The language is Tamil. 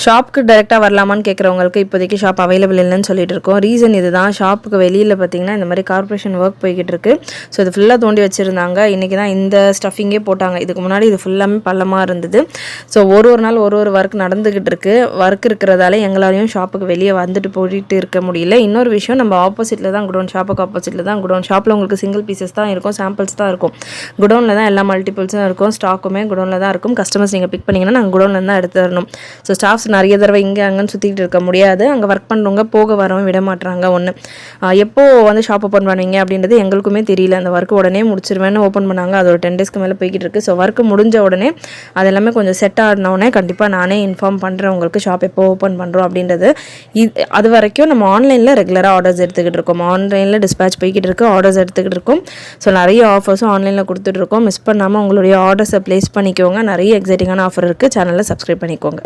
ஷாப்புக்கு டைரெக்டாக வரலாமான்னு கேட்குறவங்களுக்கு இப்போதைக்கு ஷாப் அவைலபிள் இல்லைன்னு சொல்லிட்டு இருக்கோம். ரீசன் இதுதான், ஷாப்புக்கு வெளியில் பார்த்திங்கன்னா இந்த மாதிரி கார்ப்பரேஷன் ஒர்க் போய்கிட்டு இருக்குது. ஸோ இது ஃபுல்லாக தோண்டி வச்சுருந்தாங்க. இன்றைக்கி தான் இந்த ஸ்டஃபிங்கே போட்டாங்க. இதுக்கு முன்னாடி இது ஃபுல்லாமே பள்ளமாக இருந்தது. ஸோ ஒரு நாள் ஒரு ஒர்க் நடந்துக்கிட்டு இருக்குது. ஒர்க் இருக்கிறதால எங்களாலையும் ஷாப்புக்கு வெளியே வந்துட்டு போயிட்டு இருக்க முடியல. இன்னொரு விஷயம், நம்ம ஆப்போசிட்டில் தான் குடோன், ஷாப்புக்கு ஆப்போசிட்டில் தான் குடோன். ஷாப்பில் உங்களுக்கு சிங்கிள் பீசஸ் தான் இருக்கும், சாம்பிள்ஸ் தான் இருக்கும். குடோனில் தான் எல்லா மல்டிபிள்ஸும் இருக்கும், ஸ்டாக்குமே குடோனில் தான் இருக்கும். கஸ்டமர்ஸ் நீங்கள் பிக் பண்ணிங்கன்னா நாங்கள் குடோனில் தான் எடுத்து தரணும். ஸோ ஸ்டாஃப்ஸ் நிறைய தடவை இங்கே அங்கேன்னு சுற்றிக்கிட்டு இருக்க முடியாது. அங்கே ஒர்க் பண்ணுறவங்க போக வரவும் விட மாட்டுறாங்க. எப்போ வந்து ஷாப் ஓப்பன் பண்ணுவீங்க அப்படின்றது எங்களுக்குமே தெரியல. அந்த ஒர்க்கு உடனே முடிச்சிருவேன்னு ஓப்பன் பண்ணாங்க. அது ஒரு 10 டேஸ்க்கு மேலே போய்கிட்டு இருக்குது. ஸோ ஒர்க்கு முடிஞ்ச உடனே அது எல்லாமே கொஞ்சம் செட் ஆடினோடனே கண்டிப்பாக நானே இன்ஃபார்ம் பண்ணுறேன் உங்களுக்கு ஷாப் எப்போ ஓப்பன் பண்ணுறோம் அப்படின்றது. அது வரைக்கும் நம்ம ஆன்லைனில் ரெகுலராக ஆர்டர்ஸ் எடுத்துக்கிட்டு இருக்கோம். ஆன்லைனில் டிஸ்பேச் போய்கிட்டு இருக்குது, ஆர்டர்ஸ் எடுத்துக்கிட்டு இருக்கோம். ஸோ நிறைய ஆஃபர்ஸும் ஆன்லைனில் கொடுத்துட்ருக்கோம். மிஸ் பண்ணாமல் உங்களுடைய ஆர்டர்ஸை ப்ளேஸ் பண்ணிக்கோங்க. நிறைய எக்ஸைட்டிங்கான ஆஃபர் இருக்குது. சேனலில் சப்ஸ்கிரைப் பண்ணிக்கோங்க.